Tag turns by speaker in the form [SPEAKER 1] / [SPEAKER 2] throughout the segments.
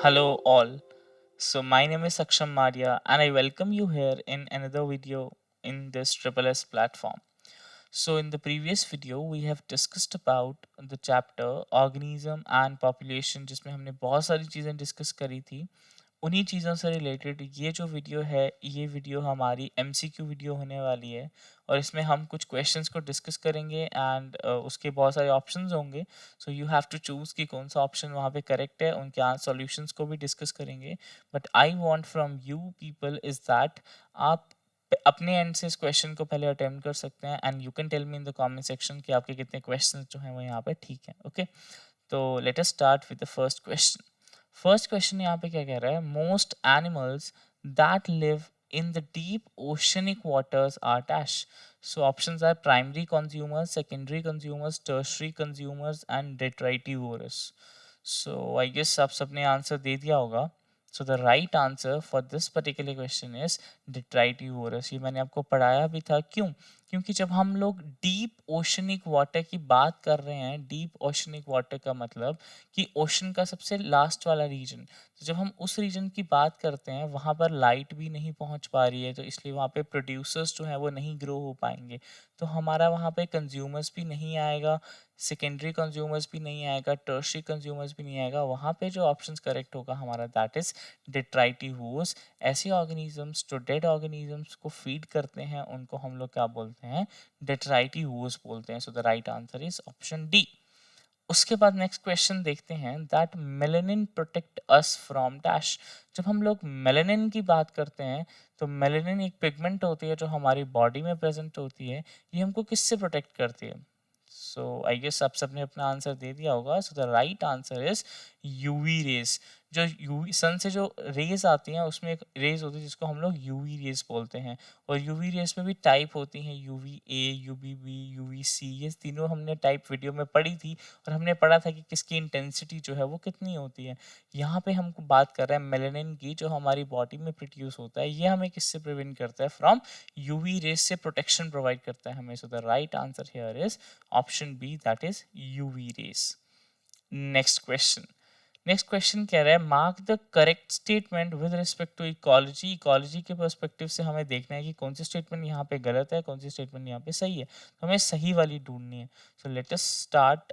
[SPEAKER 1] Hello all. So my name is Saksham Maria and I welcome you here in another video in this Triple S platform. So in the previous video we have discussed about the chapter organism and population जिसमें हमने बहुत सारी चीज़ें discuss करी थी। उन्हीं चीज़ों से रिलेटेड ये जो वीडियो है ये वीडियो हमारी एमसीक्यू वीडियो होने वाली है और इसमें हम कुछ क्वेश्चंस को डिस्कस करेंगे एंड उसके बहुत सारे ऑप्शंस होंगे। So you have to choose कि कौन सा ऑप्शन वहाँ पे करेक्ट है, उनके सॉल्यूशंस को भी डिस्कस करेंगे। But I want from you people is that आप अपने एंड से इस क्वेश्चन को पहले अटेम्प्ट कर सकते हैं and you can tell me in the comment section कि आपके कितने क्वेश्चंस जो हैं वो यहाँ पे ठीक हैं। ओके, तो let us start with the first question. First question यहाँ पे क्या कह रहा है, most animals that live in the deep oceanic waters are dash. So options are primary consumers, secondary consumers, tertiary consumers and detritivores. So I guess आप सबने answer दे दिया होगा। So the right answer for this particular question is detritivores. ये मैंने आपको पढ़ाया भी था। क्यों? क्योंकि जब हम लोग डीप ओशनिक वाटर की बात कर रहे हैं, डीप ओशनिक वाटर का मतलब कि ओशन का सबसे लास्ट वाला रीजन, तो जब हम उस रीजन की बात करते हैं वहाँ पर लाइट भी नहीं पहुँच पा रही है, तो इसलिए वहाँ पे प्रोड्यूसर्स जो हैं वो नहीं ग्रो हो पाएंगे, तो हमारा वहाँ पे कंज्यूमर्स भी नहीं आएगा, सेकेंडरी कंज्यूमर्स भी नहीं आएगा, टर्शियरी कंज्यूमर्स भी नहीं आएगा। वहाँ पे जो ऑप्शंस करेक्ट होगा हमारा दैट इज डिट्राइटिवोर्स। ऐसे ऑर्गेनिजम्स जो डेड ऑर्गेनिजम्स को फीड करते हैं उनको हम लोग क्या बोलते हैं, डिट्राइटिवोर्स बोलते हैं। So the right answer is option D. उसके बाद नेक्स्ट क्वेश्चन देखते हैं, that melanin protect us from dash. जब हम लोग मेलेनिन की बात करते हैं तो मेलेनिन एक पिगमेंट होती है जो हमारी बॉडी में प्रेजेंट होती है, ये हमको किससे प्रोटेक्ट करती है? सो आई गेस आप सबने अपना आंसर दे दिया होगा। सो the right answer is UV race. जो यूवी सन से जो रेज आती हैं उसमें एक रेज होती है जिसको हम लोग यूवी रेस बोलते हैं, और यूवी रेस में भी टाइप होती हैं, UV A, UV B, UV C. ये तीनों हमने टाइप वीडियो में पढ़ी थी और हमने पढ़ा था कि किसकी इंटेंसिटी जो है वो कितनी होती है। यहाँ पे हमको बात कर रहे हैं मेलेनिन की, जो हमारी बॉडी में प्रोड्यूस होता है, ये हमें किससे प्रिवेंट करता है, फ्रॉम यूवी रेस से प्रोटेक्शन प्रोवाइड करता है हमें। So the right answer here is option B, that is UV rays. Next question. Next question कह रहा है, mark the correct statement with respect to ecology. Ecology के पर्सपेक्टिव से हमें देखना है कि कौन सी स्टेटमेंट यहाँ पे गलत है, कौन सी स्टेटमेंट यहाँ पे सही है, तो हमें सही वाली ढूंढनी है। सो लेट अस स्टार्ट,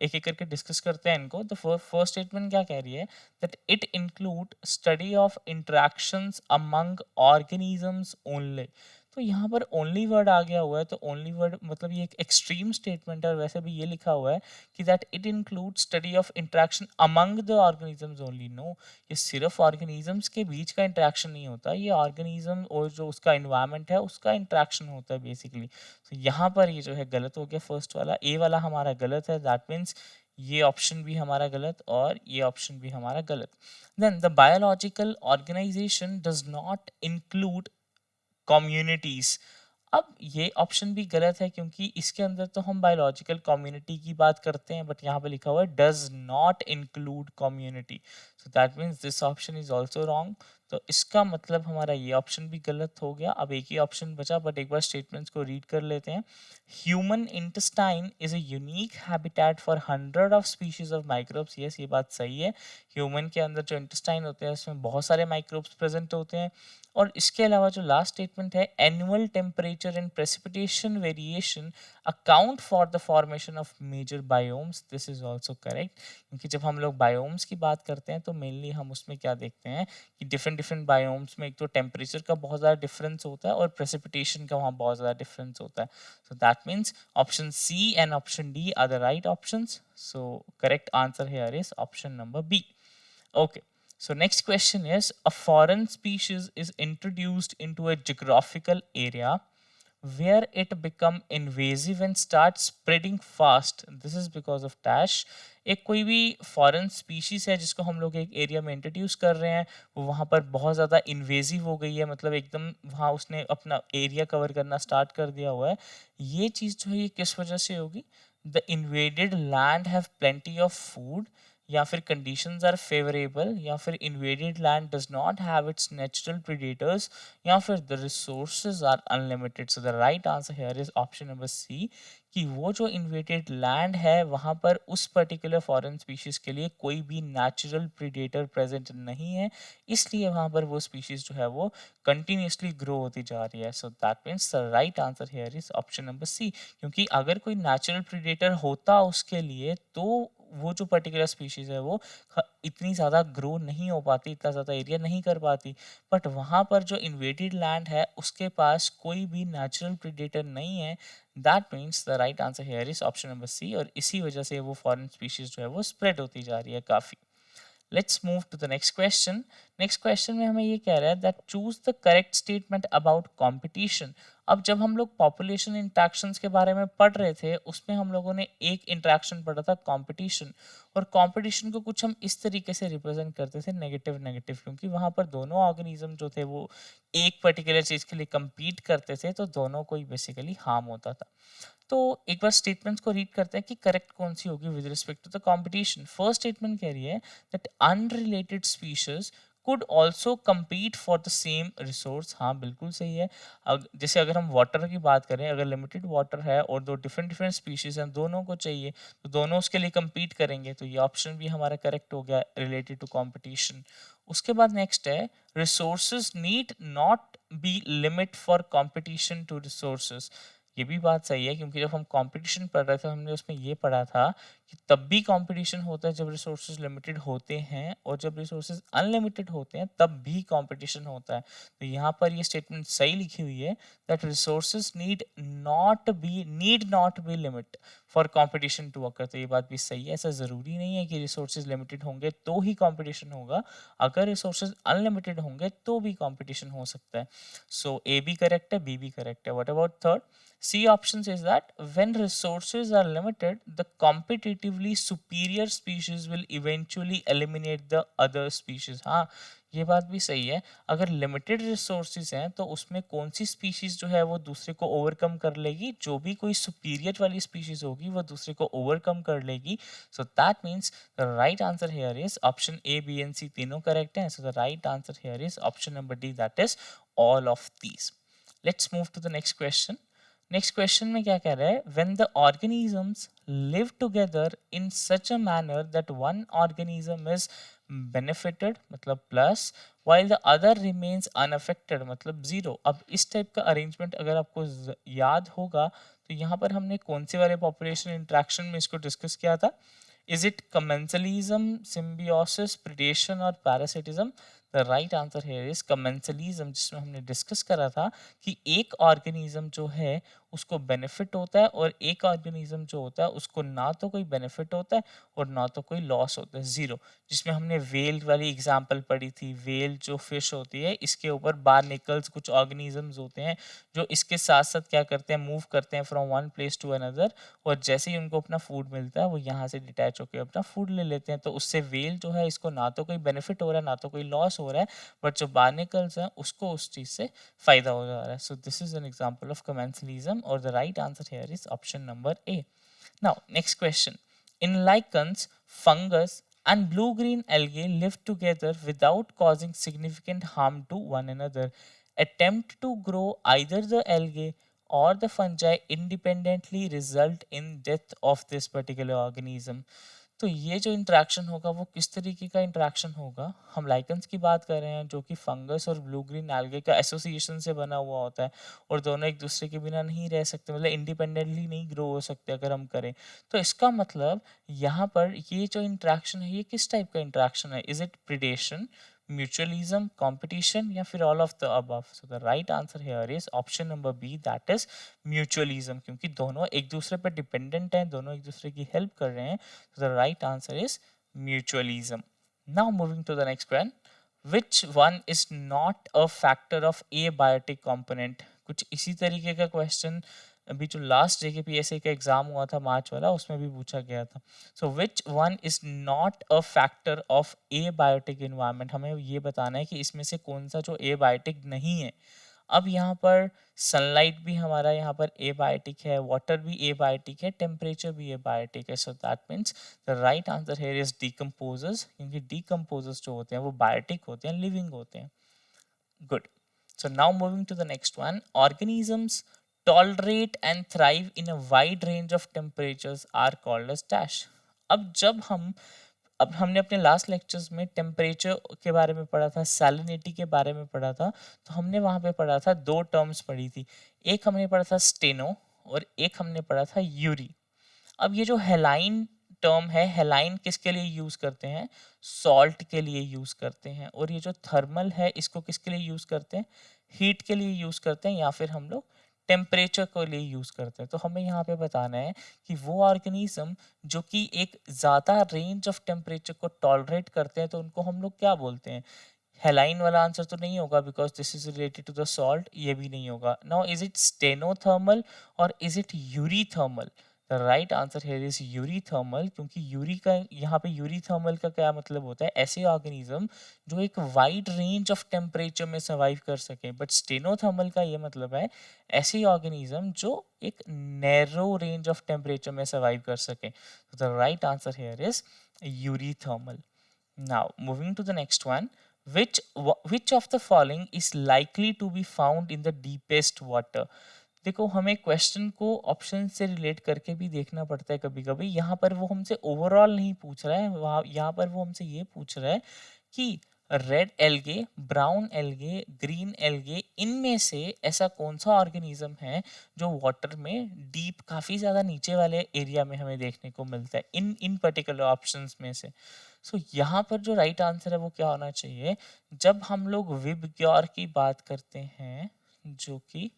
[SPEAKER 1] एक एक करके डिस्कस करते हैं इनको। तो फर्स्ट स्टेटमेंट क्या कह रही है, that it include study of interactions among organisms only. तो यहाँ पर ओनली वर्ड आ गया हुआ है, तो ओनली वर्ड मतलब ये एक एक्सट्रीम स्टेटमेंट है। और वैसे भी ये लिखा हुआ है कि that it include study of interaction among the organisms only. No, ये सिर्फ ऑर्गेनिजम्स के बीच का इंटरेक्शन नहीं होता, ये ऑर्गेनिज्म और जो उसका इन्वायरमेंट है उसका इंटरेक्शन होता है बेसिकली। तो यहाँ पर ये जो है गलत हो गया, फर्स्ट वाला ए वाला हमारा गलत है। दैट मीन्स ये ऑप्शन भी हमारा गलत और ये ऑप्शन भी हमारा गलत। Then the biological organization does not include communities. अब ये ऑप्शन भी गलत है क्योंकि इसके अंदर तो हम बायोलॉजिकल कम्युनिटी की बात करते हैं, बट यहाँ पे लिखा हुआ है does not include community. So that means this option is also wrong. तो इसका मतलब हमारा ये ऑप्शन भी गलत हो गया। अब एक ही ऑप्शन बचा, बट एक बार स्टेटमेंट्स को रीड कर लेते हैं। Human intestine is a unique habitat for 100 of species of microbes. Yes, ये बात सही है। ह्यूमन के अंदर जो इंटेस्टाइन होते हैं उसमें बहुत सारे माइक्रोब्स प्रेजेंट होते हैं। और इसके अलावा जो लास्ट स्टेटमेंट है, annual temperature and precipitation variation account for the formation of major biomes, this is also correct. क्योंकि जब हम लोग बायोम्स की बात करते हैं तो मेनली हम उसमें क्या देखते हैं कि डिफरेंट डिफरेंट बायोम्स में एक तो टेम्परेचर का बहुत ज़्यादा डिफरेंस होता है और प्रेसिपिटेशन का वहाँ बहुत ज़्यादा डिफरेंस होता है। So that means option C and option D are the right options. So correct answer here is option number B. Okay, so next question is, a foreign species is introduced into a geographical area where it become invasive and start spreading fast. This is because of dash। एक कोई भी foreign species है जिसको हम लोग एक area में introduce कर रहे हैं, वो वहाँ पर बहुत ज़्यादा इन्वेजिव हो गई है, मतलब एकदम वहाँ उसने अपना एरिया कवर करना स्टार्ट कर दिया हुआ है। ये चीज़ जो है ये किस वजह से होगी? The invaded land have plenty of food, या फिर कंडीशंस आर फेवरेबल, या फिर invaded land does not have its natural predators, या फिर the resources are unlimited. So the right answer here is option number C, कि वो जो inverted land है वहां पर उस पर्टिकुलर फॉरेन स्पीशीज के लिए कोई भी नेचुरल प्रेडेटर प्रेजेंट नहीं है, इसलिए वहां पर वो स्पीशीज जो है वो कंटिन्यूसली ग्रो होती जा रही है। So that means the right answer here is option number C, क्योंकि अगर कोई नेचुरल प्रेडेटर होता उसके लिए तो वो जो पर्टिकुलर स्पीशीज है वो इतनी ज़्यादा ग्रो नहीं हो पाती, इतना ज़्यादा एरिया नहीं कर पाती। बट वहाँ पर जो इन्वेटेड लैंड है उसके पास कोई भी नेचुरल प्रेडेटर नहीं है। That means the right answer here is option number C, और इसी वजह से वो फॉरेन स्पीशीज जो है वो स्प्रेड होती जा रही है काफ़ी। Let's move to the next question. Next question में हमें ये कह रहा है that choose the correct statement about competition. अब जब हम लोग पॉपुलेशन इंटरेक्शंस के बारे में पढ़ रहे थे उसमें हम लोगों ने एक इंटरेक्शन पढ़ा था कंपटीशन, और कंपटीशन को कुछ हम इस तरीके से रिप्रेजेंट करते थे नेगेटिव नेगेटिव, क्योंकि वहां पर दोनों ऑर्गेनिज्म जो थे वो एक पर्टिकुलर चीज के लिए compete करते थे, तो दोनों को ही बेसिकली हार्म होता था। तो एक बार स्टेटमेंट्स को रीड करते हैं कि करेक्ट कौन सी होगी with respect to the competition. First statement कह रही है that unrelated species could also compete for the same resource. हाँ बिल्कुल सही है। जैसे अगर हम वाटर की बात करें, अगर लिमिटेड वाटर है और दो डिफरेंट डिफरेंट स्पीशीज हैं, दोनों को चाहिए, तो दोनों उसके लिए compete करेंगे, तो ये ऑप्शन भी हमारा करेक्ट हो गया रिलेटेड टू कंपटीशन। उसके बाद नेक्स्ट है resources need not be limit for competition to resources. ये भी बात सही है, क्योंकि जब हम कंपटीशन पढ़ रहे थे हमने उसमें ये पढ़ा था कि तब भी कंपटीशन होता है जब रिसोर्सेज लिमिटेड होते हैं, और जब रिसोर्सेज अनलिमिटेड होते हैं तब भी कंपटीशन होता है। तो यहाँ पर ये स्टेटमेंट सही लिखी हुई है that resources need not be limit for competition to occur. तो ये बात भी सही है, ऐसा जरूरी नहीं है कि रिसोर्सेज लिमिटेड होंगे तो ही कंपटीशन होगा, अगर रिसोर्सेज अनलिमिटेड होंगे तो भी कंपटीशन हो सकता है। सो ए भी करेक्ट है, बी भी करेक्ट है। What about third? C option says that when resources are limited, the competitively superior species will eventually eliminate the other species। हाँ ये बात भी सही है, अगर लिमिटेड रिसोर्सेज हैं तो उसमें कौन सी स्पीशीज जो है वो दूसरे को ओवरकम कर लेगी, जो भी कोई सुपीरियर वाली स्पीशीज होगी वो दूसरे को ओवरकम कर लेगी। So that means the right answer here is option A, B and C तीनों करेक्ट हैं। So the right answer here is option number D, that is all of these. Let's move to the next question. Next question में क्या कह रहा है, when the organisms live together in such a manner that one organism is benefited मतलब plus, while the other remains unaffected मतलब zero. अब इस type का अरेंजमेंट अगर आपको याद होगा तो यहाँ पर हमने कौन से वाले पॉपुलेशन इंट्रैक्शन में इसको डिस्कस किया था? Is it commensalism, symbiosis, predation और parasitism? The right answer here is commensalism, जिसमें हमने डिस्कस करा था कि एक ऑर्गेनिज्म जो है उसको बेनिफिट होता है और एक ऑर्गेनिज्म जो होता है उसको ना तो कोई बेनिफिट होता है और ना तो कोई लॉस होता है, जीरो। जिसमें हमने वेल वाली एग्जांपल पढ़ी थी। वेल जो फिश होती है इसके ऊपर बारनिकल्स कुछ ऑर्गेनिजम्स होते हैं जो इसके साथ साथ क्या करते हैं, मूव करते हैं from one place to another, और जैसे ही उनको अपना फूड मिलता है वो यहाँ से डिटैच होकर अपना फूड ले लेते हैं। तो उससे वेल जो है इसको ना तो कोई बेनिफिट हो रहा है ना तो कोई लॉस हो रहा है, बट जो बारनिकल्स हैं उसको उस चीज से फायदा हो जा रहा है। So this is an example of commensalism, और the right answer here is option number A. Now next question. In lichens, fungus and blue-green algae live together without causing significant harm to one another. Attempt to grow either the algae or the fungi independently result in death of this particular organism. तो ये जो interaction होगा वो किस तरीके का interaction होगा? हम लाइकेंस की बात कर रहे हैं जो कि फंगस और ब्लू ग्रीन एल्गे का एसोसिएशन से बना हुआ होता है, और दोनों एक दूसरे के बिना नहीं रह सकते, मतलब इंडिपेंडेंटली नहीं ग्रो हो सकते अगर हम करें। तो इसका मतलब यहाँ पर ये जो इंटरेक्शन है ये किस टाइप का इंटरेक्शन है? Is it predation, mutualism, competition, या फिर all of the above? So the right answer here is option number B, that is mutualism, क्योंकि दोनों एक दूसरे पर डिपेंडेंट हैं, दोनों एक दूसरे की हेल्प कर रहे हैं। So the right answer is mutualism. Now moving to the next one. Which one is not a factor of abiotic component? कुछ इसी तरीके का क्वेश्चन अभी जो लास्ट JKPSC का एग्जाम हुआ था मार्च वाला उसमें भी पूछा गया था। So which one is not a factor of abiotic environment? हमें ये बताना है कि इसमें से कौन सा जो एबायोटिक नहीं है। अब यहाँ पर सनलाइट भी हमारा यहाँ पर एबायोटिक है, वाटर भी एबायोटिक है, टेम्परेचर भी एबायोटिक है, so that means the right answer here is decomposers, क्योंकि डीकम्पोजर्स जो होते हैं वो बायोटिक होते हैं, लिविंग होते हैं। Good. So now moving to the next one, organisms tolerate and thrive in a wide range of temperatures are called as dash. अब हमने अपने लास्ट लेक्चर्स में टेम्परेचर के बारे में पढ़ा था, सैलिनिटी के बारे में पढ़ा था, तो हमने वहाँ पे पढ़ा था, दो टर्म्स पढ़ी थी। एक हमने पढ़ा था स्टेनो और एक हमने पढ़ा था यूरी। अब ये जो हेलाइन टर्म है, हेलाइन किसके लिए यूज करते हैं? सॉल्ट के लिए यूज करते हैं। और ये जो थर्मल है इसको किसके लिए यूज करते हैं? हीट के लिए यूज करते हैं, या फिर हम लोग टेम्परेचर के लिए यूज करते हैं। तो हमें यहाँ पे बताना है कि वो ऑर्गेनिज्म जो कि एक ज्यादा रेंज ऑफ टेम्परेचर को टॉलरेट करते हैं, तो उनको हम लोग क्या बोलते हैं? हेलाइन वाला आंसर तो नहीं होगा, because this is related to the salt, ये भी नहीं होगा। नाउ इज इट स्टेनोथर्मल और is it eurythermal? The right answer here is eurythermal, क्योंकि यूरी का यहाँ पे यूरीथर्मल का क्या मतलब होता है? ऐसे ऑर्गेनिज्म जो एक वाइड रेंज ऑफ टेम्परेचर में सर्वाइव कर सके। बट स्टेनोथर्मल का ये मतलब है ऐसे ऑर्गेनिज्म जो एक नैरो रेंज ऑफ टेम्परेचर में सर्वाइव कर सके। The right answer here is eurythermal. Now, moving to the next one, which of the following is likely to be found in the deepest water? देखो, हमें question को option से relate करके भी देखना पड़ता है कभी कभी। यहाँ पर वो हमसे ओवरऑल नहीं पूछ रहा है, वहाँ यहाँ पर वो हमसे ये पूछ रहा है कि red algae, brown algae, green algae, इनमें से ऐसा कौन सा ऑर्गेनिज्म है जो वाटर में डीप, काफी ज्यादा नीचे वाले एरिया में हमें देखने को मिलता है, इन पर्टिकुलर ऑप्शंस में से। सो यहाँ पर जो राइट आंसर है वो क्या होना चाहिए? जब हम लोग विबग्योर की बात करते हैं, जो कि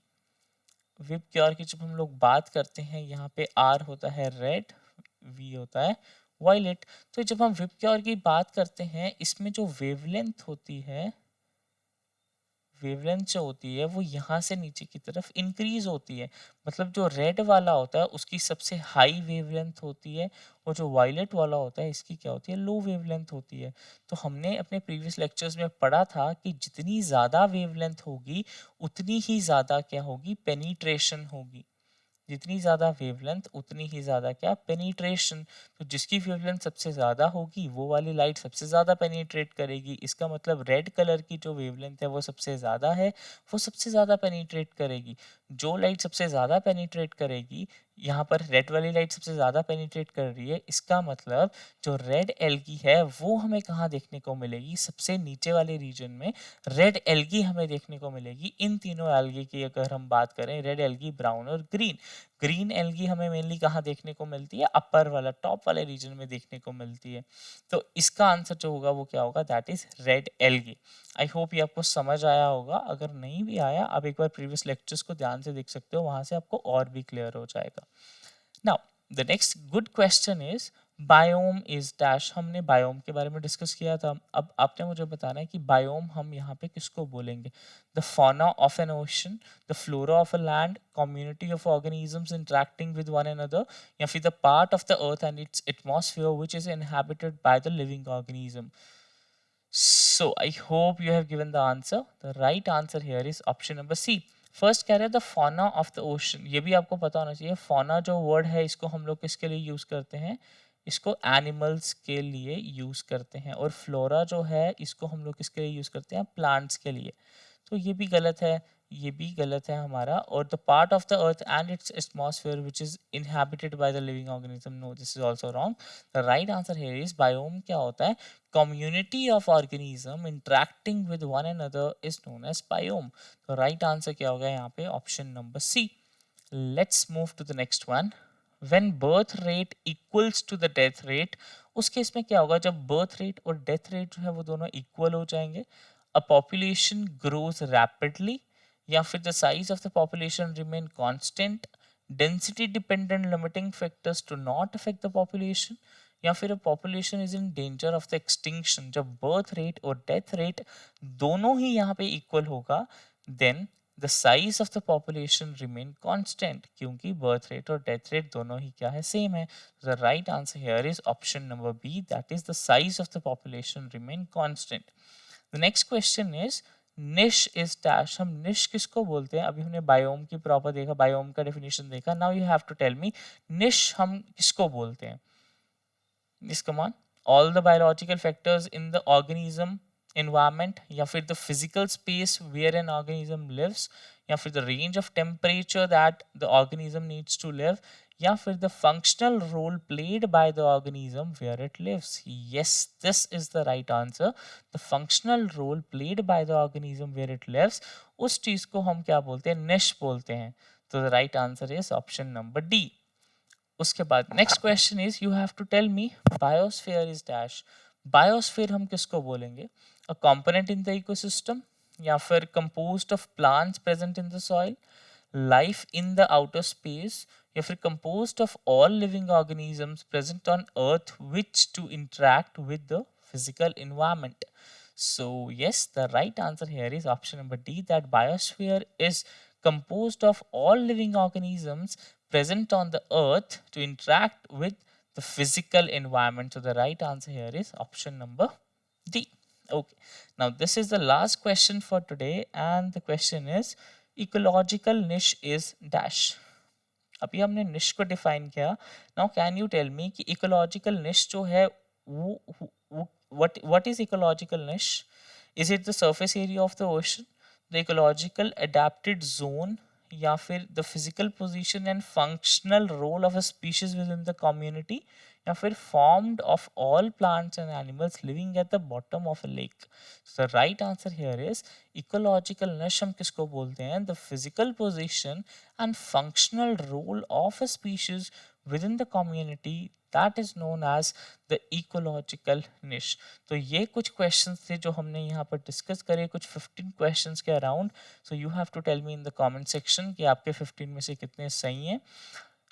[SPEAKER 1] विबग्योर की जब हम लोग बात करते हैं, यहाँ पे आर होता है रेड, वी होता है वायलेट। तो जब हम विबग्योर की बात करते हैं, इसमें जो वेवलेंथ होती है, वेवलेंथ जो होती है वो यहाँ से नीचे की तरफ इंक्रीज होती है। मतलब जो रेड वाला होता है उसकी सबसे हाई वेवलेंथ होती है, और जो वायलेट वाला होता है इसकी क्या होती है? लो वेवलेंथ होती है। तो हमने अपने प्रीवियस लेक्चर्स में पढ़ा था कि जितनी ज़्यादा वेवलेंथ होगी उतनी ही ज़्यादा क्या होगी? पेनिट्रेशन होगी। जितनी ज़्यादा वेवलेंथ उतनी ही ज़्यादा क्या? पेनिट्रेशन। तो जिसकी वेवलेंथ सबसे ज़्यादा होगी वो वाली लाइट सबसे ज़्यादा पेनिट्रेट करेगी। इसका मतलब रेड कलर की जो वेवलेंथ है वो सबसे ज़्यादा है, वो सबसे ज़्यादा पेनिट्रेट करेगी। जो लाइट सबसे ज़्यादा पेनिट्रेट करेगी, यहाँ पर रेड वाली लाइट सबसे ज़्यादा पेनिट्रेट कर रही है, इसका मतलब जो रेड एल्गी है वो हमें कहाँ देखने को मिलेगी? सबसे नीचे वाले रीजन में रेड एल्गी हमें देखने को मिलेगी। इन तीनों एल्गी की अगर हम बात करें, रेड एल्गी, ब्राउन और ग्रीन, ग्रीन एल्गी हमें मेनली कहाँ देखने को मिलती है? अपर वाला, टॉप वाले रीजन में देखने को मिलती है। तो इसका आंसर जो होगा वो क्या होगा? That is red algae. I hope ये आपको समझ आया होगा। अगर नहीं भी आया, आप एक बार प्रीवियस लेक्चर्स को ध्यान से देख सकते हो, वहां से आपको और भी क्लियर हो जाएगा। Now the next good question is biome is dash. हमने बायोम के बारे में डिस्कस किया था। अब आपने मुझे बताना है कि बायोम हम यहाँ पे किसको बोलेंगे? The fauna of N ocean, the flora of a land, community of organisms interacting with one another, या फिर the part of the earth and its atmosphere which is inhabited by the living organism. So I hope you have given the answer. The right answer here is option number C. First कह रहे हैं the fauna of the ocean. ये भी आपको पता होना चाहिए, fauna जो वर्ड है इसको हम लोग किसके लिए यूज करते हैं? इसको एनिमल्स के लिए यूज करते हैं। और फ्लोरा जो है इसको हम लोग किसके लिए यूज करते हैं? प्लांट्स के लिए। तो ये भी गलत है, ये भी गलत है हमारा। और the part of the earth and its atmosphere which is inhabited by the living organism, no this is also wrong. The right answer here is biome क्या होता है? Community of organism interacting with one another is known as biome. तो right answer क्या होगा यहाँ पे? Option number C. Let's move to the next one. When birth rate equals to the death rate, उस case में क्या होगा? जब बर्थ रेट और डेथ रेट जो है वो दोनों इक्वल हो जाएंगे, a population grows rapidly, या फिर the size of the population remain constant, density dependent limiting factors do not affect the population, या फिर a population is in danger of the extinction। जब birth rate और death rate दोनों ही यहाँ पे equal होगा, then the size of the population remain constant, क्योंकि birth rate और death rate दोनों ही क्या है? सेम है। The right answer here is option number B, that is the size of the population remain constant. The next question is निश is dash, हम निश किसको बोलते हैं? अभी हमने बायोम की प्रॉपर देखा, बायोम का डेफिनेशन देखा. Now you have to tell me niche हम किसको बोलते हैं? Yes, come on. All the biological factors in the organism environment, या फिर the physical space where an organism lives, या फिर the range of temperature that the organism needs to live, या फिर the functional role played by the organism where it lives. Yes, this is the right answer. The functional role played by the organism where it lives, उस चीज को हम क्या बोलते हैं? निश बोलते हैं. तो the right answer is option number D. उसके बाद next question is you have to tell me biosphere is dash. Biosphere हम किसको बोलेंगे? A component in the ecosystem, या फिर composed of plants present in the soil, life in the outer space, या फिर composed of all living organisms present on earth which to interact with the physical environment. So yes, the right answer here is option number D, that biosphere is composed of all living organisms present on the earth to interact with the physical environment. So the right answer here is option number D. Okay, now this is the last question for today, and the question is ecological niche is dash. अभी हमने निश को define किया. Now can you tell me कि ecological निश जो है वो what is ecological niche? Is it the surface area of the ocean, the ecological adapted zone, या फिर the physical position and functional role of a species within the community, या फिर formed of all plants and animals living at the bottom of a lake? So the right answer here is ecological niche हम किसको बोलते हैं? The physical position and functional role of a species within the community, that is known as the ecological niche. तो ये कुछ questions थे जो हमने यहाँ पर डिस्कस करे, कुछ 15 क्वेश्चंस के around. So you have to tell me in the comment section कि आपके 15 में से कितने सही हैं.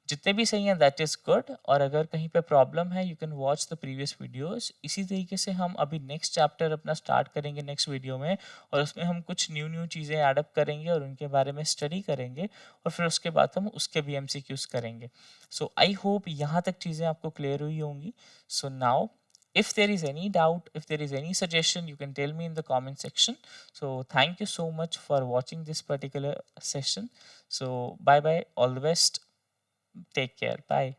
[SPEAKER 1] जितने भी सही हैं दैट इज़ गुड, और अगर कहीं पे प्रॉब्लम है you can watch the previous videos. इसी तरीके से हम अभी नेक्स्ट चैप्टर अपना स्टार्ट करेंगे नेक्स्ट वीडियो में, और उसमें हम कुछ न्यू चीज़ें एडअप करेंगे और उनके बारे में स्टडी करेंगे, और फिर उसके बाद हम उसके भी MCQs करेंगे. सो आई होप यहाँ तक चीज़ें आपको क्लियर हुई होंगी. So now if there is any doubt, if there is any suggestion, you can tell me in the comment section. So thank you so much for watching this particular session. So bye bye, all the best, take care, bye.